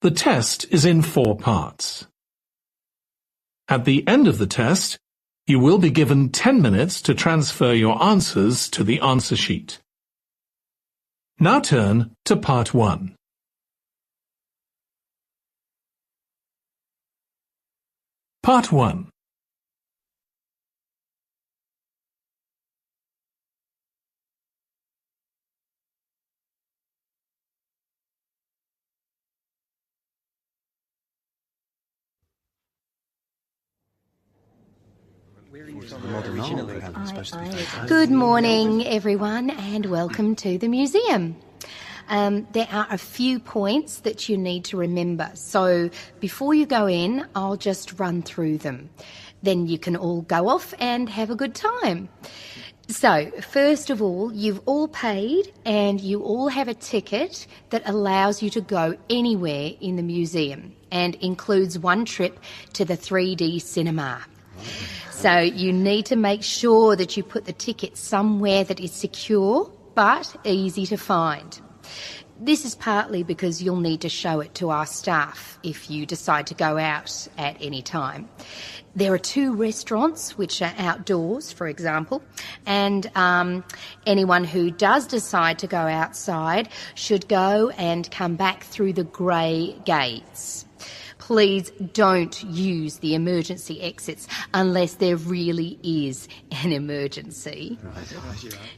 The test is in 4 parts. At the end of the test, you will be given 10 minutes to transfer your answers to the answer sheet. Now turn to Part 1. Part 1. Good morning, everyone, and welcome to the museum. There are a few points that you need to remember, so before you go in, I'll just run through them. Then you can all go off and have a good time. So, first of all, you've all paid and you all have a ticket that allows you to go anywhere in the museum and includes one trip to the 3D cinema. So you need to make sure that you put the ticket somewhere that is secure but easy to find. This is partly because you'll need to show it to our staff if you decide to go out at any time. There are 2 restaurants which are outdoors, for example, and anyone who does decide to go outside should go and come back through the grey gates. Please don't use the emergency exits unless there really is an emergency.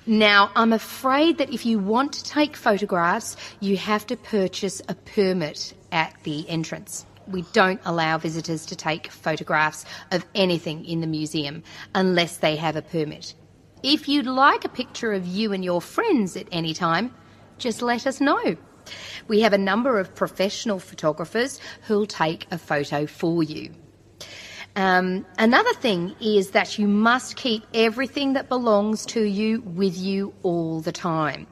Now, I'm afraid that if you want to take photographs, you have to purchase a permit at the entrance. We don't allow visitors to take photographs of anything in the museum unless they have a permit. If you'd like a picture of you and your friends at any time, just let us know. We have a number of professional photographers who'll take a photo for you. Another thing is that you must keep everything that belongs to you with you all the time.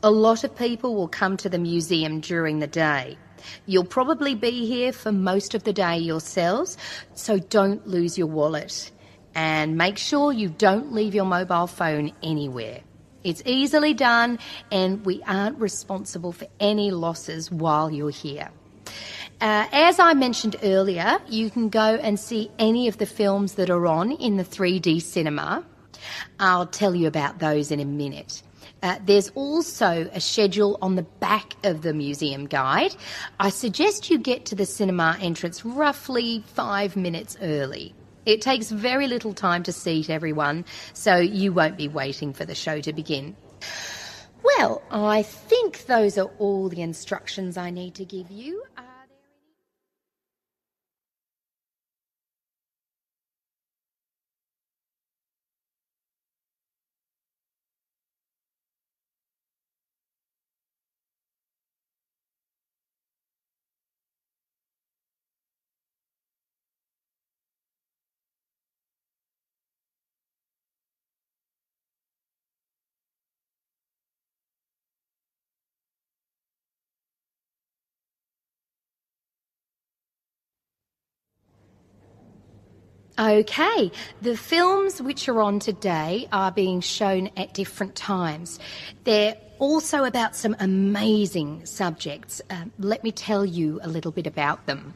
A lot of people will come to the museum during the day. You'll probably be here for most of the day yourselves, so don't lose your wallet. And make sure you don't leave your mobile phone anywhere. It's easily done and we aren't responsible for any losses while you're here. As I mentioned earlier, you can go and see any of the films that are on in the 3D cinema. I'll tell you about those in a minute. There's also a schedule on the back of the museum guide. I suggest you get to the cinema entrance roughly 5 minutes early. It takes very little time to seat everyone, so you won't be waiting for the show to begin. Well, I think those are all the instructions I need to give you. Okay, the films which are on today are being shown at different times. They're also about some amazing subjects. Let me tell you a little bit about them.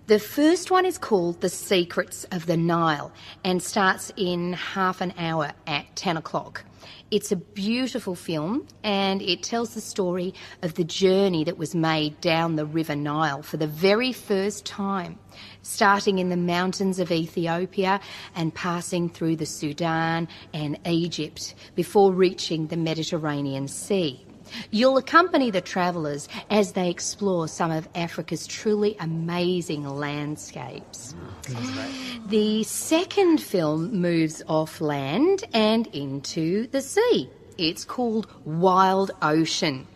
The first one is called The Secrets of the Nile and starts in half an hour at 10 o'clock. It's a beautiful film and it tells the story of the journey that was made down the River Nile for the very first time, starting in the mountains of Ethiopia and passing through the Sudan and Egypt before reaching the Mediterranean Sea. You'll accompany the travellers as they explore some of Africa's truly amazing landscapes. The second film moves off land and into the sea. It's called Wild Ocean,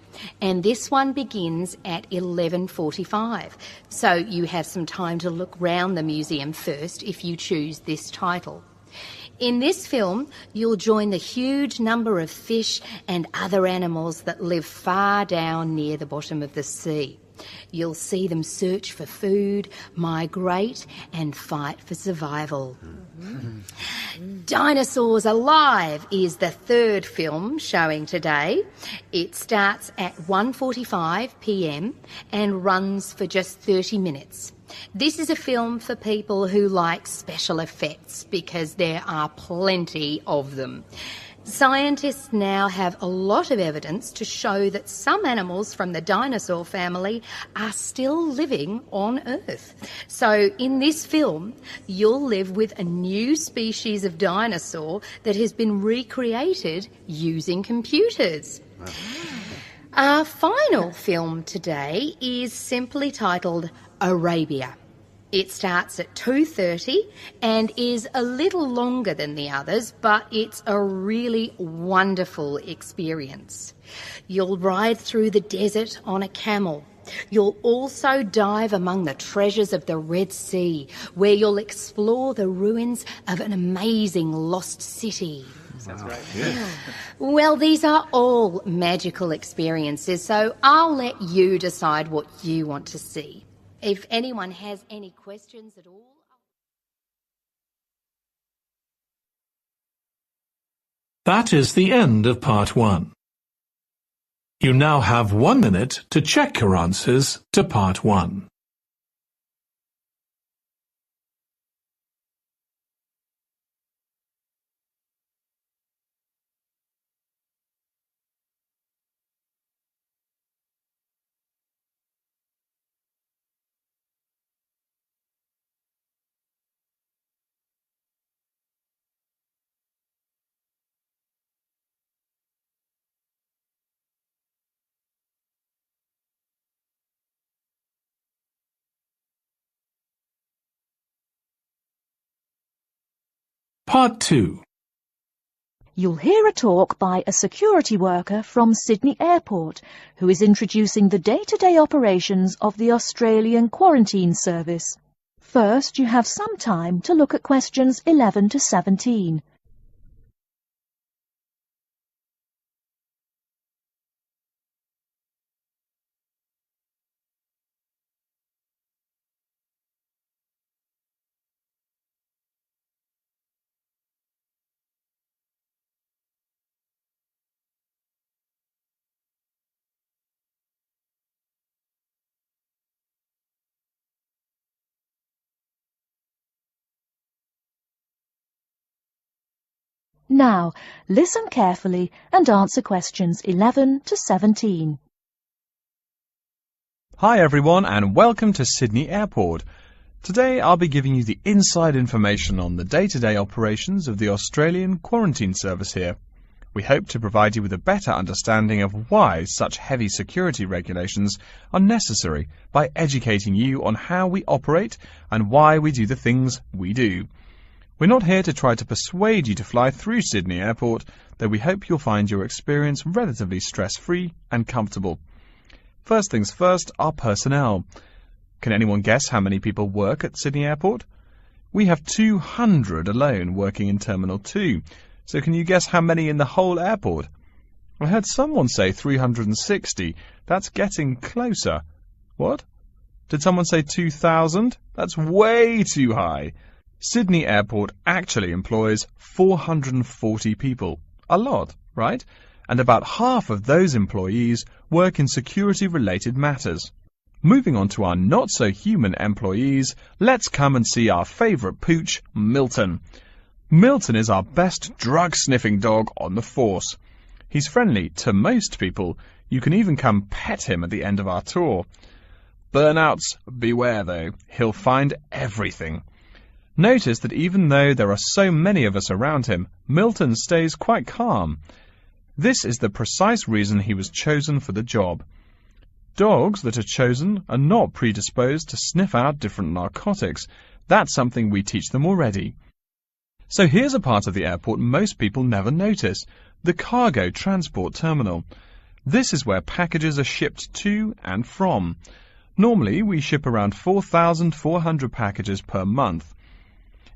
and this one begins at 11:45. So you have some time to look round the museum first if you choose this title. In this film, you'll join the huge number of fish and other animals that live far down near the bottom of the sea. You'll see them search for food, migrate, and fight for survival. Dinosaurs Alive is the third film showing today. It starts at 1:45 p.m. and runs for just 30 minutes. This is a film for people who like special effects because there are plenty of them. Scientists now have a lot of evidence to show that some animals from the dinosaur family are still living on Earth. So in this film, you'll live with a new species of dinosaur that has been recreated using computers. Our final film today is simply titled Arabia. It starts at 2:30 and is a little longer than the others, but it's a really wonderful experience. You'll ride through the desert on a camel. You'll also dive among the treasures of the Red Sea, where you'll explore the ruins of an amazing lost city. Sounds great. Yeah. Well, these are all magical experiences, so I'll let you decide what you want to see. If anyone has any questions at all... That is the end of part 1. You now have 1 minute to check your answers to part 1. Part 2. You'll hear a talk by a security worker from Sydney Airport who is introducing the day-to-day operations of the Australian Quarantine Service. First, you have some time to look at questions 11 to 17. Now, listen carefully and answer questions 11 to 17. Hi everyone and welcome to Sydney Airport. Today I'll be giving you the inside information on the day-to-day operations of the Australian Quarantine Service here. We hope to provide you with a better understanding of why such heavy security regulations are necessary by educating you on how we operate and why we do the things we do. We're not here to try to persuade you to fly through Sydney Airport, though we hope you'll find your experience relatively stress-free and comfortable. First things first, our personnel. Can anyone guess how many people work at Sydney Airport? We have 200 alone working in Terminal 2, so can you guess how many in the whole airport? I heard someone say 360. That's getting closer. What? Did someone say 2,000? That's way too high. Sydney Airport actually employs 440 people. A lot, right? And about half of those employees work in security-related matters. Moving on to our not-so-human employees, let's come and see our favourite pooch, Milton. Milton is our best drug-sniffing dog on the force. He's friendly to most people. You can even come pet him at the end of our tour. Burnouts, beware though. He'll find everything. Notice that even though there are so many of us around him, Milton stays quite calm. This is the precise reason he was chosen for the job. Dogs that are chosen are not predisposed to sniff out different narcotics. That's something we teach them already. So here's a part of the airport most people never notice, the cargo transport terminal. This is where packages are shipped to and from. Normally, we ship around 4,400 packages per month.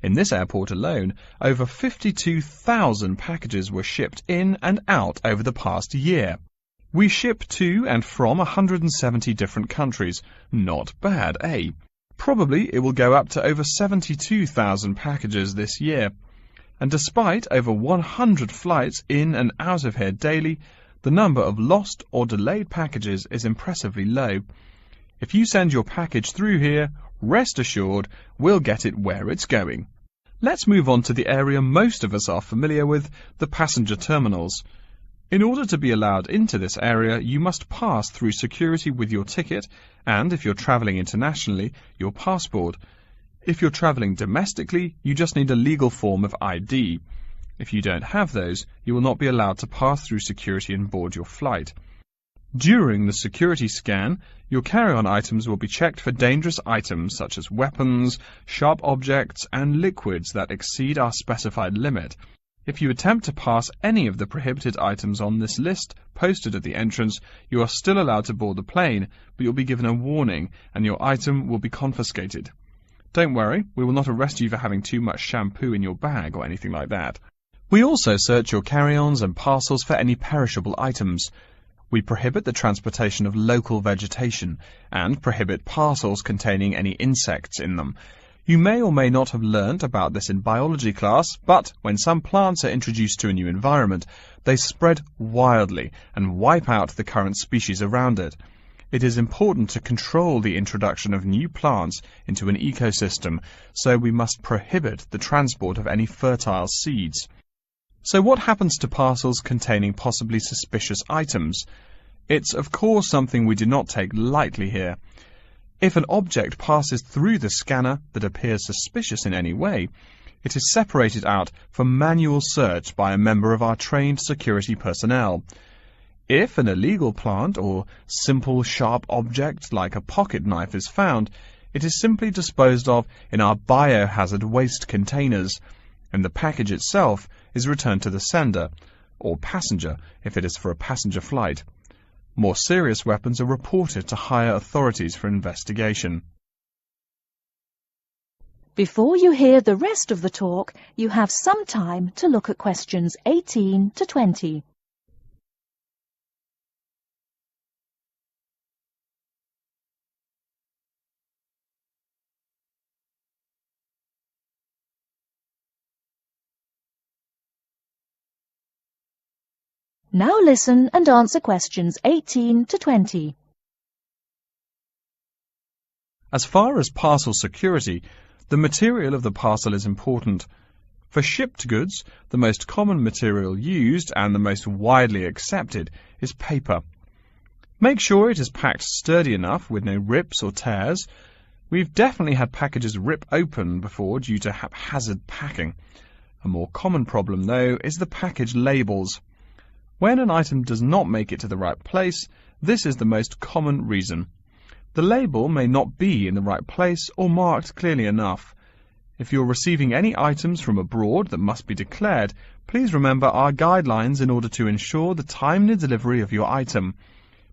In this airport alone, over 52,000 packages were shipped in and out over the past year. We ship to and from 170 different countries. Not bad, eh? Probably it will go up to over 72,000 packages this year. And despite over 100 flights in and out of here daily, the number of lost or delayed packages is impressively low. If you send your package through here, rest assured we'll get it where it's going. Let's move on to the area most of us are familiar with, the passenger terminals. In order to be allowed into this area, you must pass through security with your ticket and, if you're travelling internationally, your passport. If you're travelling domestically, you just need a legal form of ID. If you don't have those, you will not be allowed to pass through security and board your flight. During the security scan, your carry-on items will be checked for dangerous items such as weapons, sharp objects, and liquids that exceed our specified limit. If you attempt to pass any of the prohibited items on this list posted at the entrance, you are still allowed to board the plane, but you'll be given a warning and your item will be confiscated. Don't worry, we will not arrest you for having too much shampoo in your bag or anything like that. We also search your carry-ons and parcels for any perishable items. We prohibit the transportation of local vegetation and prohibit parcels containing any insects in them. You may or may not have learnt about this in biology class, but when some plants are introduced to a new environment, they spread wildly and wipe out the current species around it. It is important to control the introduction of new plants into an ecosystem, so we must prohibit the transport of any fertile seeds. So what happens to parcels containing possibly suspicious items? It's of course something we do not take lightly here. If an object passes through the scanner that appears suspicious in any way, it is separated out for manual search by a member of our trained security personnel. If an illegal plant or simple sharp object like a pocket knife is found, it is simply disposed of in our biohazard waste containers, and the package itself is returned to the sender, or passenger if it is for a passenger flight. More serious weapons are reported to higher authorities for investigation. Before you hear the rest of the talk, you have some time to look at questions 18 to 20. Now listen and answer questions 18 to 20. As far as parcel security, the material of the parcel is important. For shipped goods, the most common material used and the most widely accepted is paper. Make sure it is packed sturdy enough with no rips or tears. We've definitely had packages rip open before due to haphazard packing. A more common problem, though, is the package labels. When an item does not make it to the right place, this is the most common reason. The label may not be in the right place or marked clearly enough. If you're receiving any items from abroad that must be declared, please remember our guidelines in order to ensure the timely delivery of your item.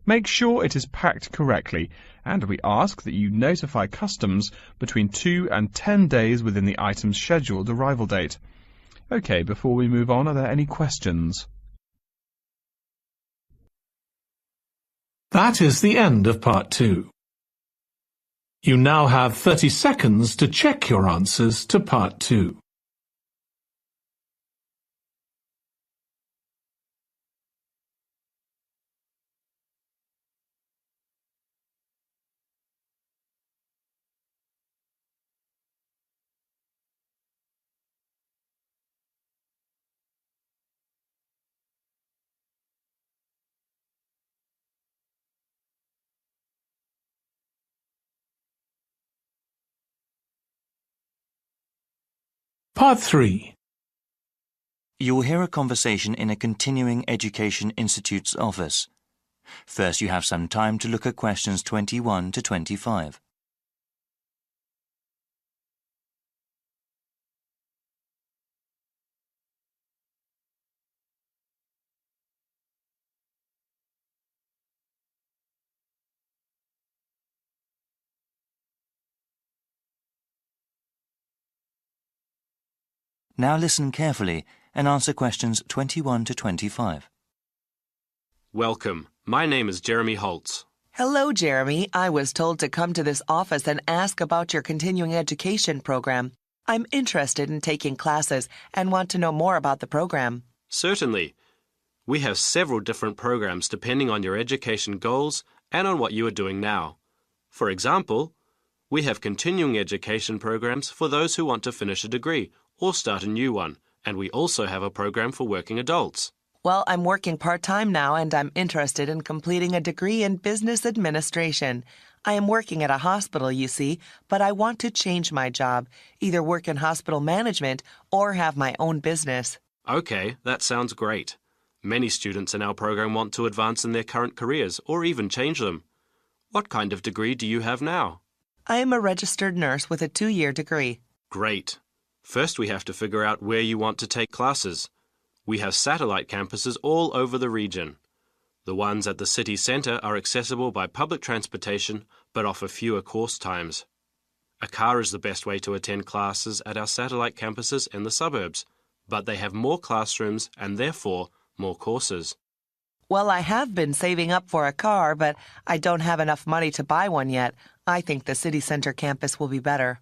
Make sure it is packed correctly, and we ask that you notify customs between 2 and 10 days within the item's scheduled arrival date. OK, before we move on, are there any questions? That is the end of part 2. You now have 30 seconds to check your answers to part 2. Part 3. You will hear a conversation in a continuing education institute's office. First, you have some time to look at questions 21 to 25. Now listen carefully and answer questions 21 to 25. Welcome. My name is Jeremy Holtz. Hello, Jeremy. I was told to come to this office and ask about your continuing education program. I'm interested in taking classes and want to know more about the program. Certainly. We have several different programs depending on your education goals and on what you are doing now. For example, we have continuing education programs for those who want to finish a degree or start a new one, and we also have a program for working adults. Well, I'm working part-time now and I'm interested in completing a degree in business administration. I am working at a hospital, you see, but I want to change my job, either work in hospital management or have my own business. Okay, that sounds great. Many students in our program want to advance in their current careers or even change them. What kind of degree do you have now? I am a registered nurse with a 2-year degree. Great. First, we have to figure out where you want to take classes. We have satellite campuses all over the region. The ones at the city centre are accessible by public transportation but offer fewer course times. A car is the best way to attend classes at our satellite campuses in the suburbs, but they have more classrooms and therefore more courses. Well, I have been saving up for a car, but I don't have enough money to buy one yet. I think the city center campus will be better.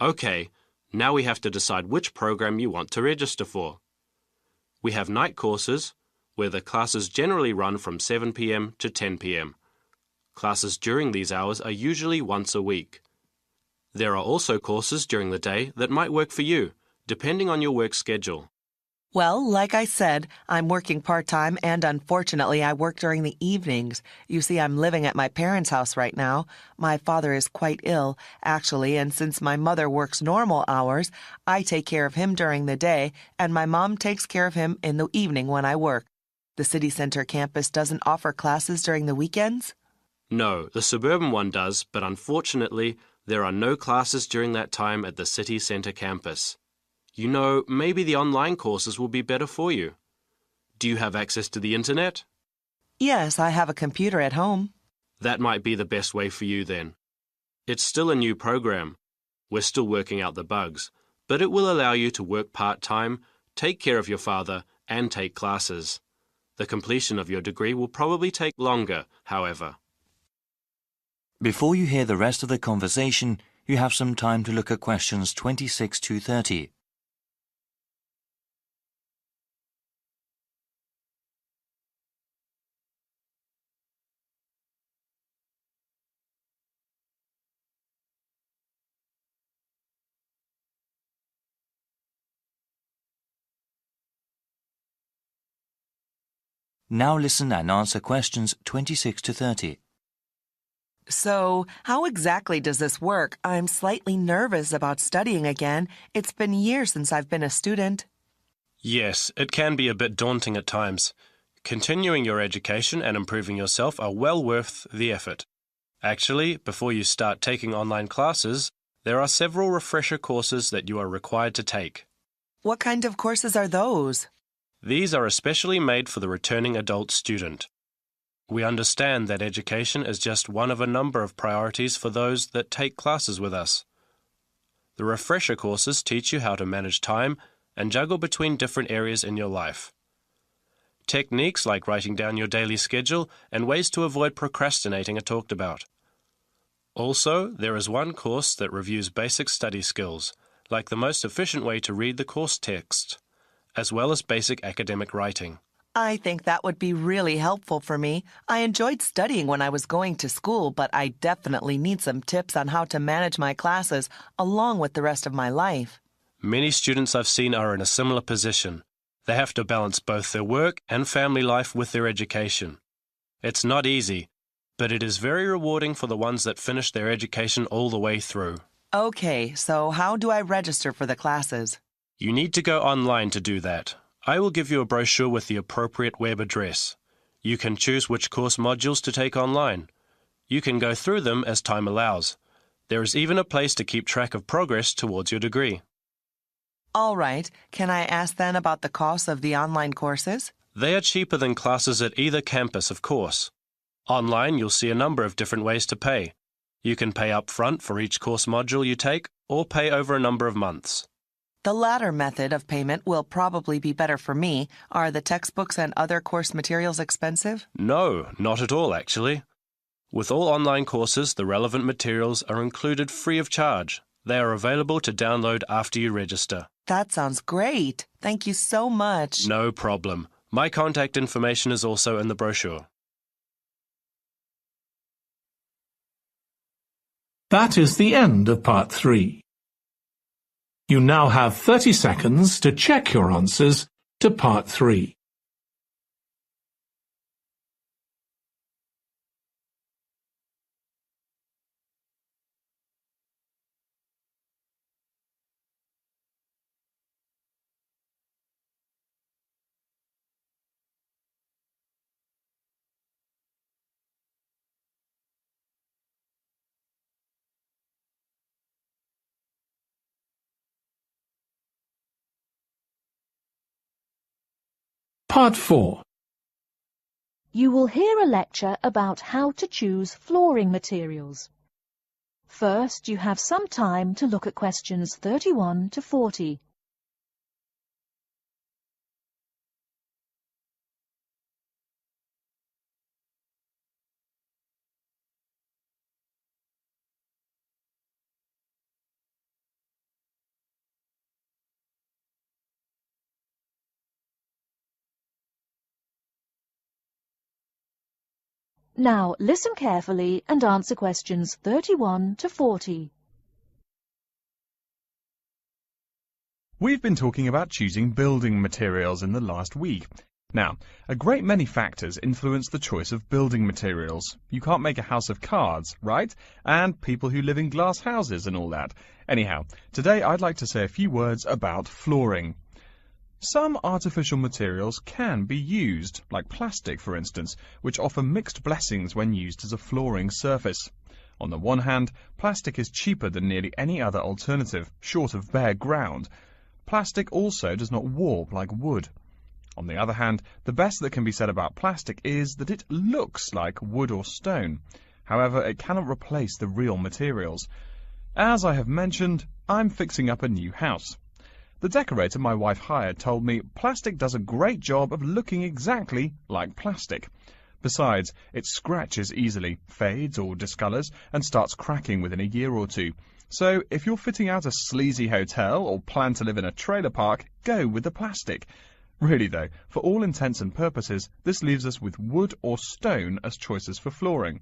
Okay, now we have to decide which program you want to register for. We have night courses, where the classes generally run from 7 p.m. to 10 p.m. Classes during these hours are usually once a week. There are also courses during the day that might work for you, depending on your work schedule. Well, like I said, I'm working part-time and unfortunately I work during the evenings. You see, I'm living at my parents' house right now. My father is quite ill, actually, and since my mother works normal hours, I take care of him during the day and my mom takes care of him in the evening when I work. The city center campus doesn't offer classes during the weekends? No, the suburban one does, but unfortunately, there are no classes during that time at the city center campus. You know, maybe the online courses will be better for you. Do you have access to the internet? Yes, I have a computer at home. That might be the best way for you then. It's still a new program. We're still working out the bugs, but it will allow you to work part-time, take care of your father, and take classes. The completion of your degree will probably take longer, however. Before you hear the rest of the conversation, you have some time to look at questions 26 to 30. Now listen and answer questions 26 to 30. So, how exactly does this work? I'm slightly nervous about studying again. It's been years since I've been a student. Yes, it can be a bit daunting at times. Continuing your education and improving yourself are well worth the effort. Actually, before you start taking online classes, there are several refresher courses that you are required to take. What kind of courses are those? These are especially made for the returning adult student. We understand that education is just one of a number of priorities for those that take classes with us. The refresher courses teach you how to manage time and juggle between different areas in your life. Techniques like writing down your daily schedule and ways to avoid procrastinating are talked about. Also, there is one course that reviews basic study skills, like the most efficient way to read the course text, as well as basic academic writing. I think that would be really helpful for me. I enjoyed studying when I was going to school, but I definitely need some tips on how to manage my classes along with the rest of my life. Many students I've seen are in a similar position. They have to balance both their work and family life with their education. It's not easy, but it is very rewarding for the ones that finish their education all the way through. Okay, so how do I register for the classes? You need to go online to do that. I will give you a brochure with the appropriate web address. You can choose which course modules to take online. You can go through them as time allows. There is even a place to keep track of progress towards your degree. All right. Can I ask then about the cost of the online courses? They are cheaper than classes at either campus, of course. Online, you'll see a number of different ways to pay. You can pay up front for each course module you take, or pay over a number of months. The latter method of payment will probably be better for me. Are the textbooks and other course materials expensive? No, not at all, actually. With all online courses, the relevant materials are included free of charge. They are available to download after you register. That sounds great. Thank you so much. No problem. My contact information is also in the brochure. That is the end of part 3. You now have 30 seconds to check your answers to part 3. Part 4. You will hear a lecture about how to choose flooring materials. First, you have some time to look at questions 31 to 40. Now, listen carefully and answer questions 31 to 40. We've been talking about choosing building materials in the last week. Now, a great many factors influence the choice of building materials. You can't make a house of cards, right? And people who live in glass houses and all that. Anyhow, today I'd like to say a few words about flooring. Some artificial materials can be used, like plastic for instance, which offer mixed blessings when used as a flooring surface. On the one hand, plastic is cheaper than nearly any other alternative, short of bare ground. Plastic also does not warp like wood. On the other hand, the best that can be said about plastic is that it looks like wood or stone. However, it cannot replace the real materials. As I have mentioned, I'm fixing up a new house. The decorator my wife hired told me plastic does a great job of looking exactly like plastic. Besides, it scratches easily, fades or discolors, and starts cracking within a year or two. So, if you're fitting out a sleazy hotel or plan to live in a trailer park, go with the plastic. Really though, for all intents and purposes, this leaves us with wood or stone as choices for flooring.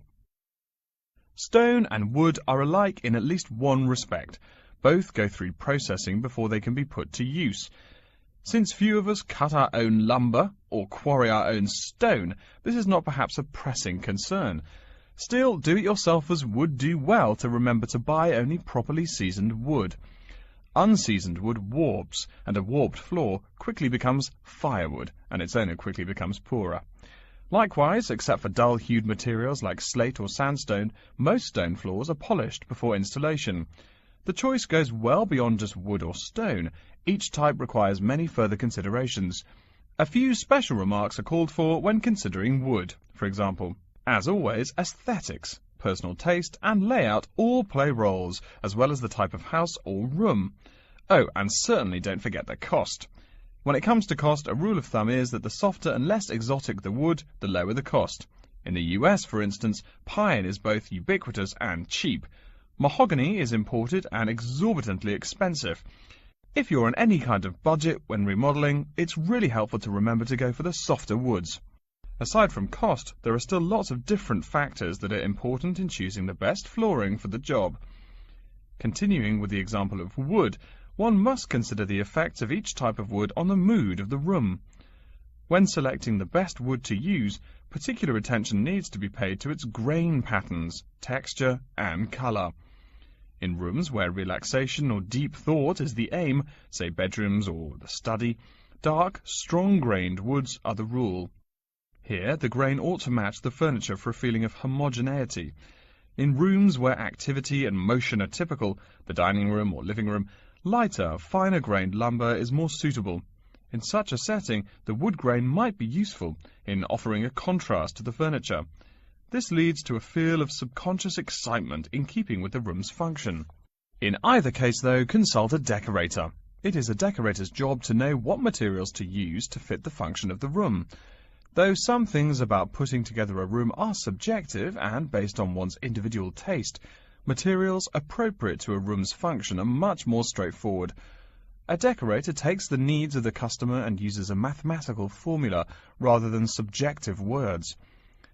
Stone and wood are alike in at least one respect. Both go through processing before they can be put to use. Since few of us cut our own lumber or quarry our own stone, this is not perhaps a pressing concern. Still, do-it-yourselfers would do well to remember to buy only properly seasoned wood. Unseasoned wood warps, and a warped floor quickly becomes firewood, and its owner quickly becomes poorer. Likewise, except for dull-hued materials like slate or sandstone, most stone floors are polished before installation. The choice goes well beyond just wood or stone. Each type requires many further considerations. A few special remarks are called for when considering wood. For example, as always, aesthetics, personal taste and layout all play roles, as well as the type of house or room. Oh, and certainly don't forget the cost. When it comes to cost, a rule of thumb is that the softer and less exotic the wood, the lower the cost. In the US, for instance, pine is both ubiquitous and cheap. Mahogany is imported and exorbitantly expensive. If you're on any kind of budget when remodeling, it's really helpful to remember to go for the softer woods. Aside from cost, there are still lots of different factors that are important in choosing the best flooring for the job. Continuing with the example of wood, one must consider the effects of each type of wood on the mood of the room. When selecting the best wood to use, particular attention needs to be paid to its grain patterns, texture and colour. In rooms where relaxation or deep thought is the aim, say bedrooms or the study, dark, strong-grained woods are the rule. Here, the grain ought to match the furniture for a feeling of homogeneity. In rooms where activity and motion are typical, the dining room or living room, lighter, finer-grained lumber is more suitable. In such a setting, the wood grain might be useful in offering a contrast to the furniture. This leads to a feel of subconscious excitement in keeping with the room's function. In either case, though, consult a decorator. It is a decorator's job to know what materials to use to fit the function of the room. Though some things about putting together a room are subjective and based on one's individual taste, materials appropriate to a room's function are much more straightforward. A decorator takes the needs of the customer and uses a mathematical formula rather than subjective words.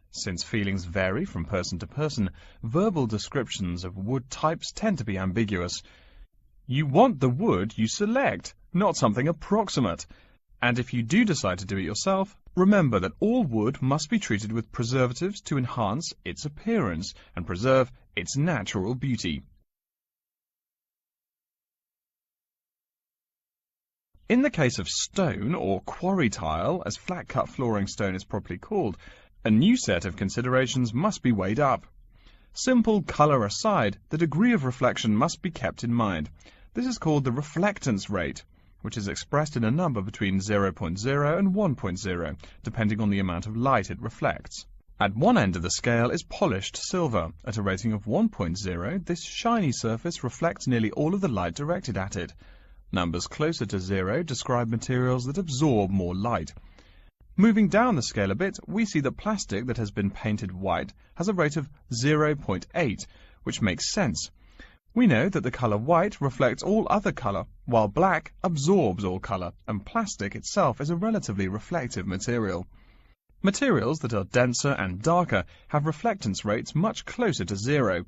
Since feelings vary from person to person, verbal descriptions of wood types tend to be ambiguous. You want the wood you select, not something approximate. And if you do decide to do it yourself, remember that all wood must be treated with preservatives to enhance its appearance and preserve its natural beauty. In the case of stone, or quarry tile, as flat-cut flooring stone is properly called, a new set of considerations must be weighed up. Simple colour aside, the degree of reflection must be kept in mind. This is called the reflectance rate, which is expressed in a number between 0.0 and 1.0, depending on the amount of light it reflects. At one end of the scale is polished silver. At a rating of 1.0, this shiny surface reflects nearly all of the light directed at it. Numbers closer to 0 describe materials that absorb more light. Moving down the scale a bit, we see that plastic that has been painted white has a rate of 0.8, which makes sense. We know that the colour white reflects all other colour, while black absorbs all colour, and plastic itself is a relatively reflective material. Materials that are denser and darker have reflectance rates much closer to 0.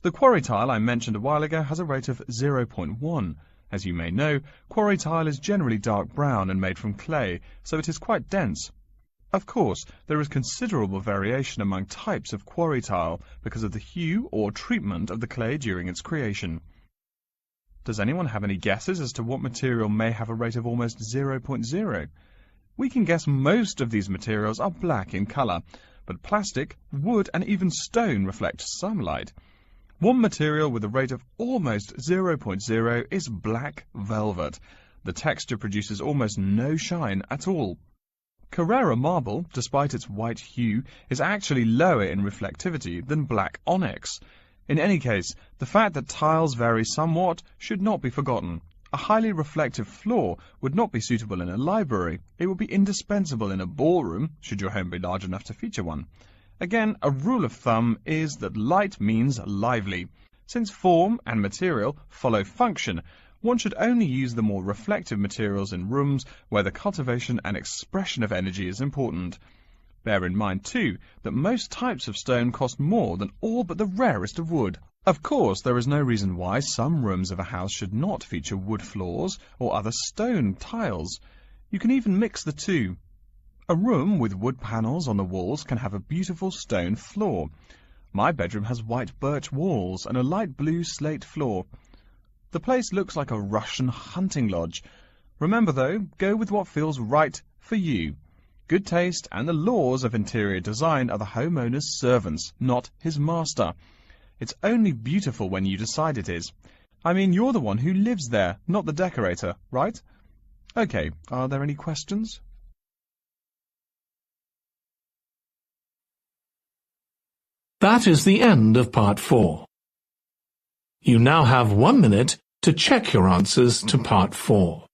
The quarry tile I mentioned a while ago has a rate of 0.1. As you may know, quarry tile is generally dark brown and made from clay, so it is quite dense. Of course, there is considerable variation among types of quarry tile because of the hue or treatment of the clay during its creation. Does anyone have any guesses as to what material may have a rate of almost 0.0? We can guess most of these materials are black in colour, but plastic, wood and even stone reflect some light. One material with a rate of almost 0.0 is black velvet. The texture produces almost no shine at all. Carrara marble, despite its white hue, is actually lower in reflectivity than black onyx. In any case, the fact that tiles vary somewhat should not be forgotten. A highly reflective floor would not be suitable in a library. It would be indispensable in a ballroom, should your home be large enough to feature one. Again, a rule of thumb is that light means lively. Since form and material follow function, one should only use the more reflective materials in rooms where the cultivation and expression of energy is important. Bear in mind, too, that most types of stone cost more than all but the rarest of wood. Of course, there is no reason why some rooms of a house should not feature wood floors or other stone tiles. You can even mix the two. A room with wood panels on the walls can have a beautiful stone floor. My bedroom has white birch walls and a light blue slate floor. The place looks like a Russian hunting lodge. Remember, though, go with what feels right for you. Good taste and the laws of interior design are the homeowner's servants, not his master. It's only beautiful when you decide it is. I mean, you're the one who lives there, not the decorator, right? Okay, are there any questions? That is the end of part 4. You now have 1 minute to check your answers to part 4.